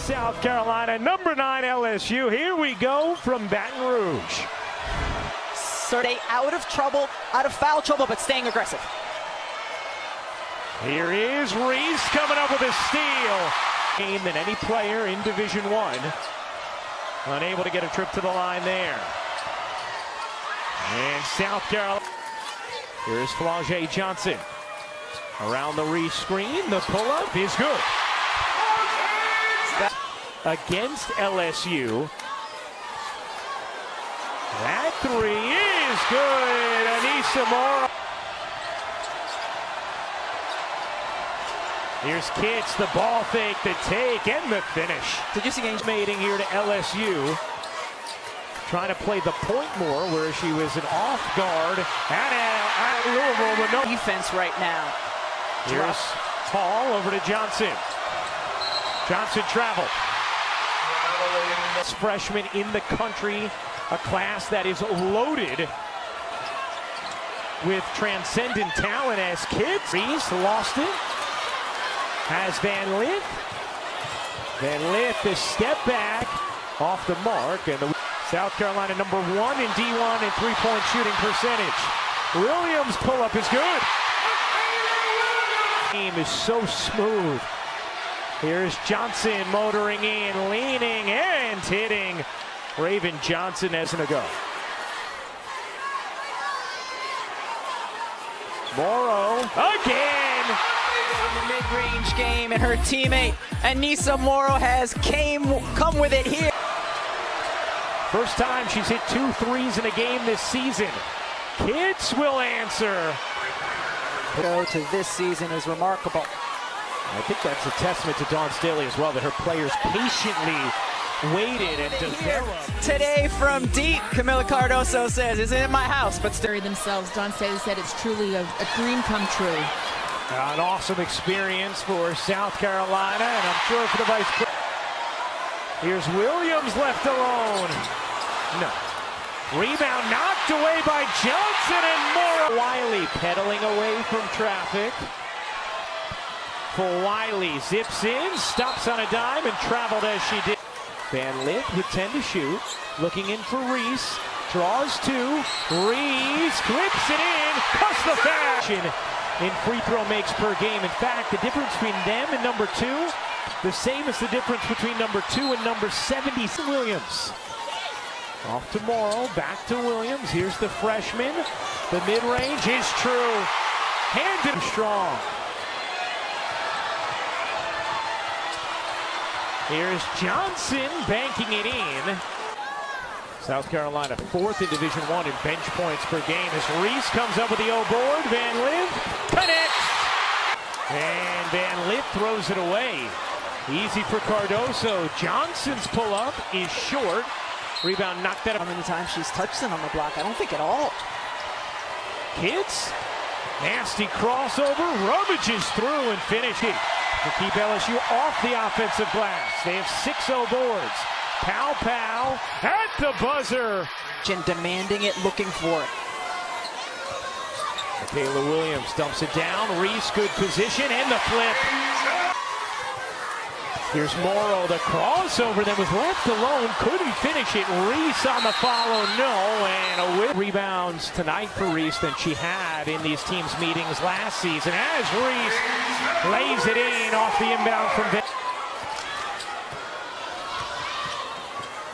South Carolina, number 9 LSU. Here we go from Baton Rouge. So they out of foul trouble, but staying aggressive. Here is Reese coming up with a steal. Game than any player in Division I. Unable to get a trip to the line there. And South Carolina. Here's Flau'jae Johnson. Around the Reese screen, the pull-up is good. Against LSU. That three is good. Anissa Morrow. Here's Kitts, the ball fake, the take, and the finish. Did you see Gaines mating here to LSU? Trying to play the point more, where she was an off guard at Louisville with no defense right now. Here's Hall over to Johnson. Johnson traveled. Freshman in the country, a class that is loaded with transcendent talent as kids. Reese lost it. Has Van Lith. Van Lith, the step back off the mark, and the South Carolina number 1 in D1 in three-point shooting percentage. Williams pull-up is good. Game is so smooth. Here's Johnson motoring in, leaning and hitting. Raven Johnson as an go. Morrow again. In the mid-range game, and her teammate Anissa Morrow has come with it here. First time she's hit 2 threes in a game this season. Kitts will answer. Go to this season is remarkable. I think that's a testament to Dawn Staley as well, that her players patiently waited and developed. Today from deep, Camila Cardoso says, "Isn't it my house?" But still themselves. Dawn Staley said it's truly a dream come true. An awesome experience for South Carolina, and I'm sure for the vice president. Here's Williams left alone. No. Rebound knocked away by Johnson, and Morrow. Wiley pedaling away from traffic. For Wiley, zips in, stops on a dime, and traveled as she did. Van Lith with 10 to shoot. Looking in for Reese. Draws 2. Reese clips it in. Plus the fashion in free throw makes per game. In fact, the difference between them and number 2, the same as the difference between number 2 and number 70, Williams. Off to Morrow, back to Williams. Here's the freshman. The mid-range is true. Handed strong. Here's Johnson banking it in. South Carolina 4th in Division I in bench points per game as Reese comes up with the O board. Van Lith connects. And Van Lith throws it away. Easy for Cardoso. Johnson's pull-up is short. Rebound knocked out. How many times she's touched it on the block? I don't think at all. Kitts, nasty crossover, rummages through and finishes to keep LSU off the offensive glass. They have 6-0 boards. Pow at the buzzer. And demanding it, looking for it. Taylor Williams dumps it down. Reese, good position, and the flip. Here's Morrow, the crossover that was left alone. Couldn't finish it. Reese on the follow, no. And a whip. Rebounds tonight for Reese than she had in these teams' meetings last season. As Reese lays it in off the inbound from Van.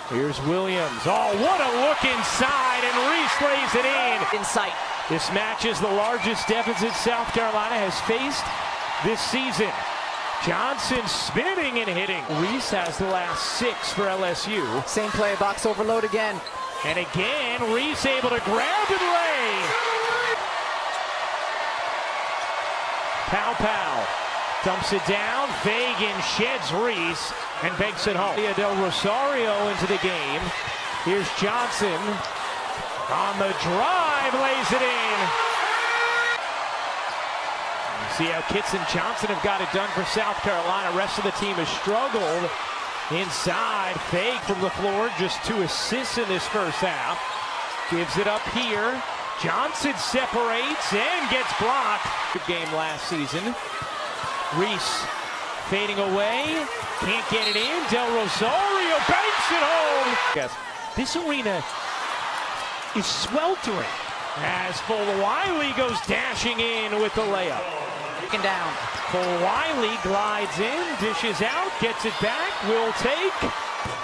Here's Williams. Oh, what a look inside, and Reese lays it in. Insight. This match is the largest deficit South Carolina has faced this season. Johnson spinning and hitting. Reese has the last 6 for LSU. Same play, box overload again. And again, Reese able to grab and lay. Pow. Dumps it down. Fagan sheds Reese and banks it home. Del Rosario into the game. Here's Johnson on the drive, lays it in. See how Kitts and Johnson have got it done for South Carolina. Rest of the team has struggled inside. Fake from the floor, just 2 assists in this first half. Gives it up here. Johnson separates and gets blocked. Good game last season. Reese Fading away, can't get it in. Del Rosario banks it home. Yes, this arena is sweltering as Wiley goes dashing in with the layup. Taken down. Wiley glides in, dishes out, gets it back, will take,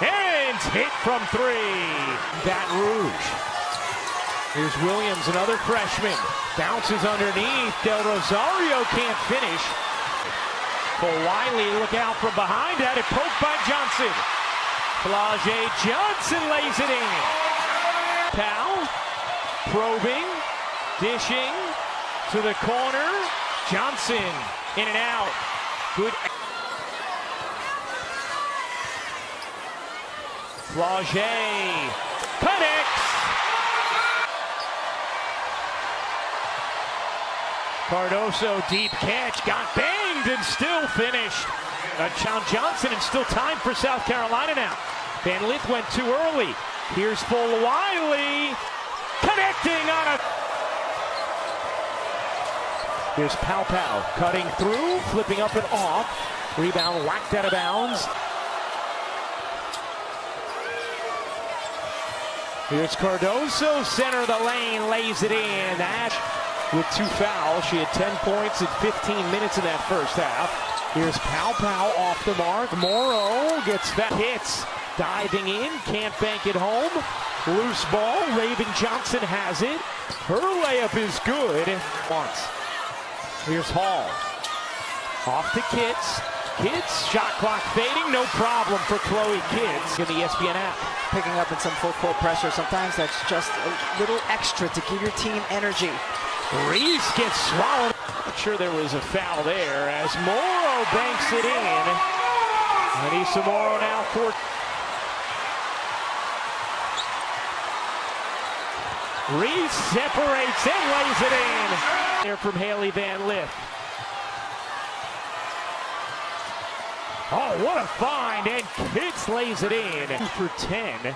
and hit from three. Baton Rouge. Here's Williams, another freshman. Bounces underneath. Del Rosario can't finish. Wiley, look out from behind. Had it poked by Johnson. Flau'jae Johnson lays it in. Powell, probing, dishing to the corner. Johnson in and out. Good. Flau'jae connects. Cardoso, deep catch, got banged and still finished. Johnson, and still time for South Carolina now. Van Lith went too early. Here's Wiley connecting on a... Here's Pow cutting through, flipping up and off. Rebound whacked out of bounds. Here's Cardoso, center of the lane, lays it in. Ash with 2 fouls. She had 10 points in 15 minutes in that first half. Here's Pow off the mark. Morrow gets that hits. Diving in, can't bank it home. Loose ball, Raven Johnson has it. Her layup is good. Once. Here's Hall. Off to Kitts. Kitts, shot clock fading, no problem for Chloe Kitts in the ESPN app. Picking up in some full court pressure. Sometimes that's just a little extra to give your team energy. Reese gets swallowed. Not sure there was a foul there as Morrow banks it in. Anissa Morrow now for... Reese separates and lays it in. There from Haley Van Lith. Oh, what a find, and Kitts lays it in. 2 for 10.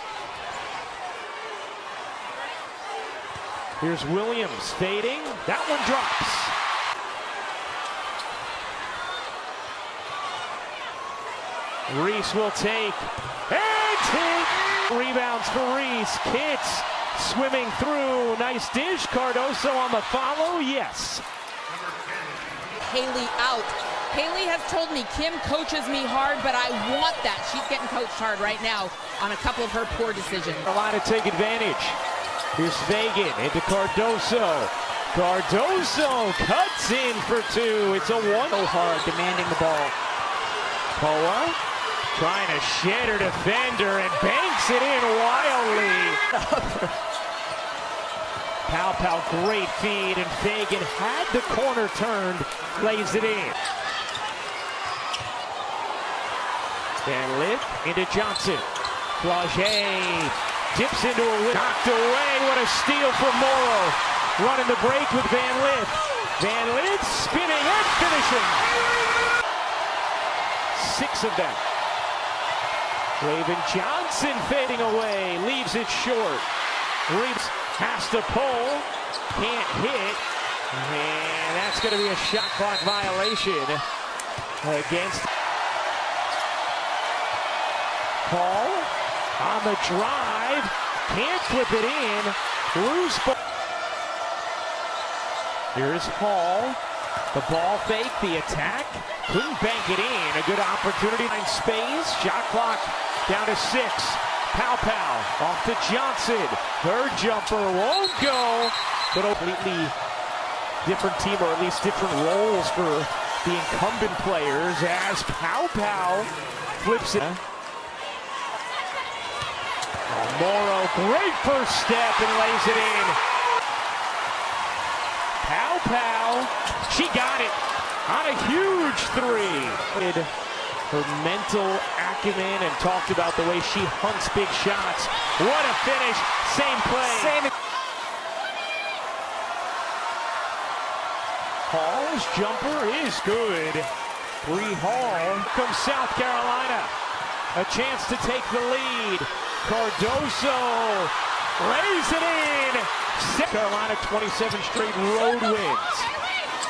Here's Williams fading. That one drops. Reese will take and hit. Rebounds for Reese. Kitts swimming through. Nice dish. Cardoso on the follow. Yes. Haley out. Haley has told me Kim coaches me hard, but I want that. She's getting coached hard right now on a couple of her poor decisions. Carolina take advantage. Here's Fagan into Cardoso. Cardoso cuts in for 2. It's a 1. So hard, demanding the ball. Poa trying to shed her defender and banks it in wildly. Pow, great feed, and Fagan had the corner turned, lays it in. Van Lith into Johnson. Flau'jae dips into a knocked away. What a steal from Morrow. Running the break with Van Lith. Van Lith spinning and finishing. 6 of them. Raven Johnson fading away. Leaves it short. Reeves has to pull. Can't hit. And that's going to be a shot clock violation against Hall on the drive. Can't flip it in. Loose ball. Here's Hall. The ball fake, the attack. Couldn't bank it in. A good opportunity in space. Shot clock down to 6. Pow off to Johnson. Her jumper won't go. But a completely different team, or at least different roles for the incumbent players as Pow flips it. Morrow, great first step and lays it in. Pow, she got it on a huge 3. Her mental acumen and talked about the way she hunts big shots. What a finish, same play. Hall's jumper is good. Bree Hall comes South Carolina. A chance to take the lead. Cardoso lays it in. South Carolina 27 straight road wins.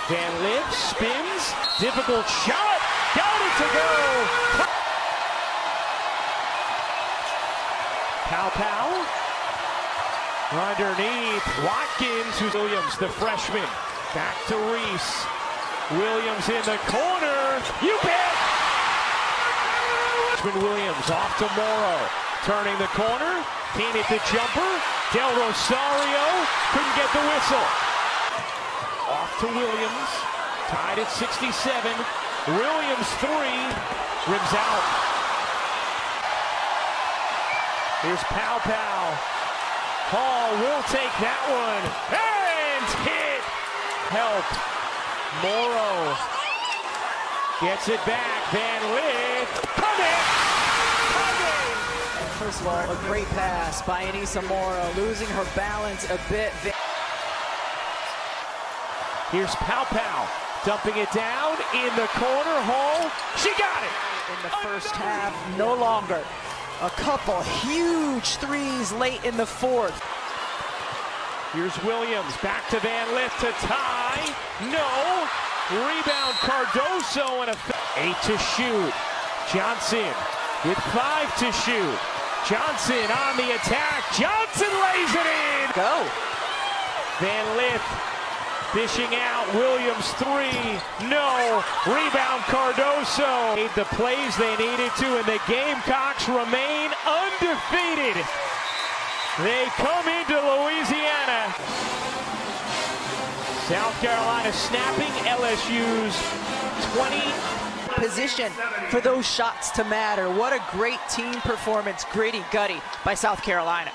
Van Lith spins. Difficult shot. got it to go. Pow. Underneath, Watkins, who's Williams, the freshman. Back to Reese. Williams in the corner. You bet! Williams off to Morrow. Turning the corner. Can't hit the jumper. Del Rosario couldn't get the whistle. Off to Williams. Tied at 67. Williams 3. Rims out. Here's Pow. Hall will take that one. And hit. Help. Morrow gets it back. Van Lith. Coming. First of all, a great pass by Anissa Morrow, losing her balance a bit. Here's Pow, dumping it down in the corner. Hall, she got it! In the first half, no longer. A couple huge threes late in the fourth. Here's Williams, back to Van Lith to tie. No! Rebound Cardoso and a 8 to shoot. Johnson with 5 to shoot. Johnson on the attack. Johnson lays it in! Go! Van Lith dishing out. Williams 3. No. Rebound Cardoso. Made the plays they needed to, and the Gamecocks remain undefeated. They come into Louisiana. South Carolina snapping LSU's 20. Position for those shots to matter. What a great team performance, gritty, gutty by South Carolina.